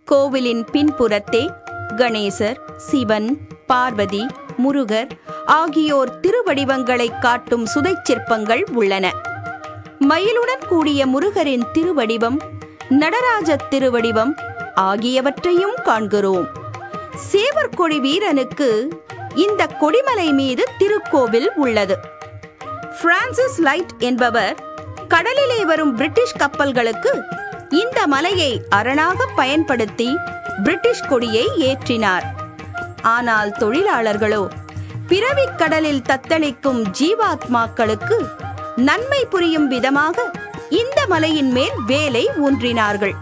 கோவிலின் பின்புறத்தே கணேசர், சிவன், பார்வதி, முருகர் ஆகியோர் திருவடிவங்களை காட்டும் சுதைச் சிற்பங்கள் உள்ளன. மயிலுடன் கூடிய முருகரின் திருவடிவம், நடராஜ திருவடிவம் ஆகியவற்றையும் காண்கிறோம். சேவற்கொடி வீரனுக்கு இந்த கொடிமலை மீது திருக்கோவில் உள்ளது. பிரான்சிஸ் லைட் என்பவர் கடலிலே வரும் பிரிட்டிஷ் கப்பல்களுக்கு இந்த மலையை அரணாக பயன்படுத்தி பிரிட்டிஷ் கொடியை ஏற்றினார். ஆனால் தொழிலாளர்களோ பிறவிக் கடலில் தத்தளிக்கும் ஜீவாத்மாக்களுக்கு நன்மை புரியும் விதமாக இந்த மலையின் மேல் வேலை ஊன்றினார்கள்.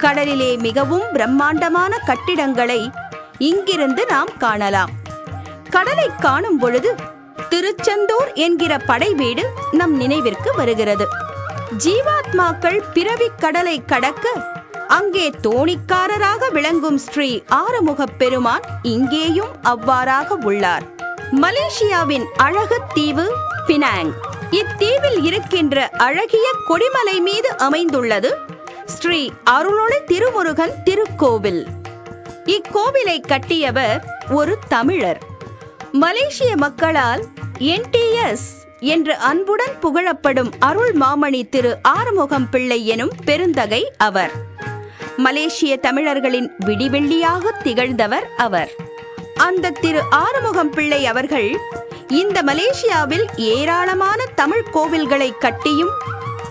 கடலிலே மிகவும் பிரம்மாண்டமான கட்டிடங்களை இங்கிருந்து நாம் காணலாம். கடலை காணும் பொழுது திருச்செந்தூர் என்கிற படை வீடு நம் நினைவிற்கு வருகிறது. ஜீவாத்மாக்கள் பிறவிக் கடலை கடக்க அங்கே தோணிக்காரராக விளங்கும் ஸ்ரீ ஆறுமுகப் பெருமான் இங்கேயும் அவ்வாறாக உள்ளார். மலேசியாவின் அழகு தீவு பினாங். இத்தீவில் இருக்கின்ற அழகிய கொடிமலை மீது அமைந்துள்ளது ஸ்ரீ அருளொளி திருமுருகன் திருக்கோவில். இக்கோவிலை கட்டியவர் ஒரு தமிழர். மலேசிய மக்களால் NTS என்று அன்புடன் புகழப்படும் அருள் மாமணி திரு ஆறுமுகம் பிள்ளை எனும் பெருந்தகை அவர். மலேசிய தமிழர்களின் விடிவெள்ளியாக திகழ்ந்தவர் அவர். அந்த திரு ஆறுமுகம் பிள்ளை அவர்கள் இந்த மலேசியாவில் ஏராளமான தமிழ் கோவில்களை கட்டியும்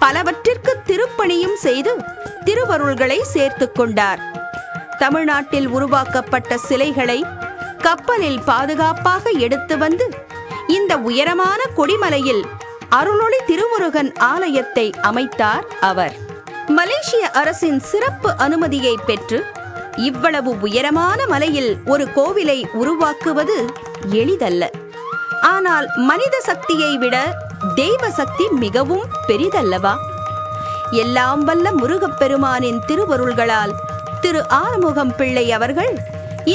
பலவற்றிற்கு திருப்பணியும் செய்து திருவருள்களை சேர்த்து கொண்டார். தமிழ்நாட்டில் உருவாக்கப்பட்ட சிலைகளை கப்பலில் பாதுகாப்பாக எடுத்து வந்து இந்த உயரமான கொடிமலையில் அருளொளி திருமுருகன் ஆலயத்தை அமைத்தார் அவர். மலேசிய அரசின் சிறப்பு அனுமதியை பெற்று இவ்வளவு உயரமான மலையில் ஒரு கோவிலை உருவாக்குவது எளிதல்ல. ஆனால் மனித சக்தியை விட தெய்வ சக்தி மிகவும் பெரிதல்லவா? எல்லாம் வல்ல முருகப்பெருமானின் திருவருள்களால் திரு ஆறுமுகம் பிள்ளை அவர்கள்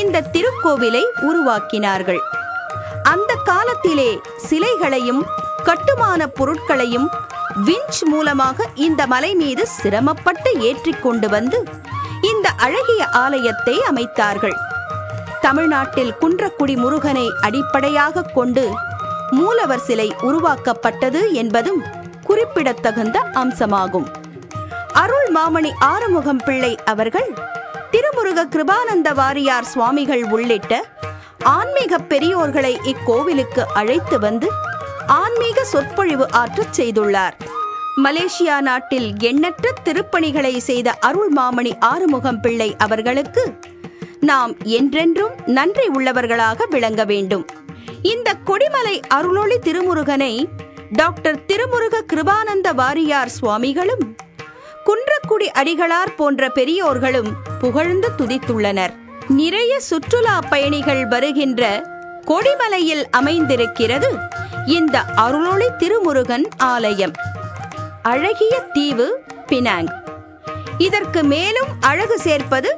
இந்த திருக்கோவிலை உருவாக்கினார்கள். அந்த காலத்திலே சிலைகளையும் கட்டுமான பொருட்களையும் விஞ்ச் மூலமாக இந்த மலை மீது சிரமப்பட்டு ஏற்றிக் கொண்டு வந்து இந்த அழகிய ஆலயத்தை அமைத்தார்கள். தமிழ்நாட்டில் குன்றக்குடி முருகனை அடிப்படையாக கொண்டு மூலவர் சிலை உருவாக்கப்பட்டது என்பதும் குறிப்பிடத்தகுந்த அம்சமாகும். அருள் மாமணி ஆறுமுகம் பிள்ளை அவர்கள் திருமுருக கிருபானந்த வாரியார் சுவாமிகள் உள்ளிட்ட ஆன்மீக பெரியோர்களை இக்கோவிலுக்கு அழைத்து வந்து ஆன்மீக சொற்பொழிவு ஆற்றச் செய்துள்ளார். மலேசியா நாட்டில் எண்ணற்ற திருப்பணிகளை செய்த அருள் மாமணி ஆறுமுகம் பிள்ளை அவர்களுக்கு நாம் என்றென்றும் நன்றி உள்ளவர்களாக விளங்க வேண்டும். இந்த கொடிமலை அருளொளி திருமுருகனை டாக்டர் திருமுருக கிருபானந்த வாரியார் சுவாமிகளும் குன்றக்குடி அடிகளார் போன்ற பெரியோர்களும் புகழ்ந்து துதித்துள்ளனர். நிறைய சுற்றுலா பயணிகள் வருகின்ற கொடிமலையில் அமைந்திருக்கிறது இந்த அருளொளி திருமுருகன் ஆலயம். அழகிய தீவு பினாங். இதற்கு மேலும் அழகு சேர்ப்பது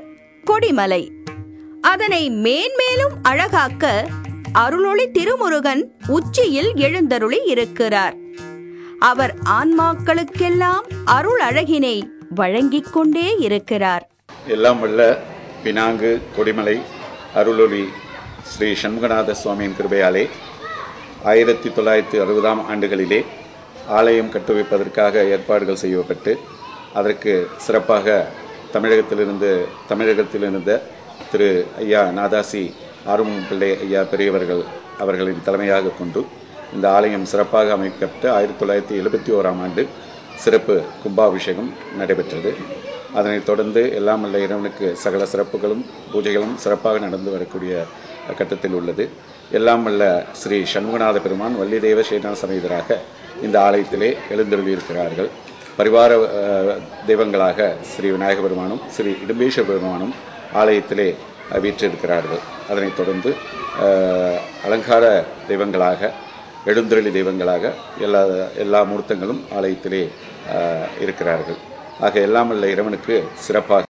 கொடிமலை. அதனை மேன்மேலும் அழகாக்க அருளொளி திருமுருகன் உச்சியில் எழுந்தருளி இருக்கிறார். அவர் ஆன்மாக்களுக்கெல்லாம் அருள் அழகினை வழங்கிக் கொண்டே இருக்கிறார். எல்லாம் வல்ல பினாங்கு கொடிமலை அருளொளி ஸ்ரீ சண்முகநாத சுவாமியின் கிருபையாலே 1960ஆம் ஆண்டுகளிலே ஆலயம் கட்டுவிப்பதற்காக ஏற்பாடுகள் செய்யப்பட்டு அதற்கு சிறப்பாக தமிழகத்திலிருந்த திரு ஐயா நாதாசி ஆறுமுகம் பிள்ளை ஐயா பெரியவர்கள் அவர்களின் தலைமையாக கொண்டு இந்த ஆலயம் சிறப்பாக அமைக்கப்பட்டு 1971ஆம் ஆண்டு சிறப்பு கும்பாபிஷேகம் நடைபெற்றது. அதனைத் தொடர்ந்து எல்லாம் வல்ல இறைவனுக்கு சகல சிறப்புகளும் பூஜைகளும் சிறப்பாக நடந்து வரக்கூடிய கட்டத்தில் உள்ளது. எல்லாம் வல்ல ஸ்ரீ சண்முகநாத பெருமான் வள்ளி தெய்வ சேனா சமேதராக இந்த ஆலயத்திலே எழுந்தருளியிருக்கிறார்கள். பரிவார தெய்வங்களாக ஸ்ரீ விநாயக பெருமானும் ஸ்ரீ இடும்பேஸ்வர பெருமானும் ஆலயத்திலே வீற்றிருக்கிறார்கள். அதனைத் தொடர்ந்து அலங்கார தெய்வங்களாக எழுந்தருளி தெய்வங்களாக எல்லா மூர்த்தங்களும் ஆலயத்திலே இருக்கிறார்கள். ஆக எல்லாம் வல்ல இறைவனுக்கு சிறப்பாக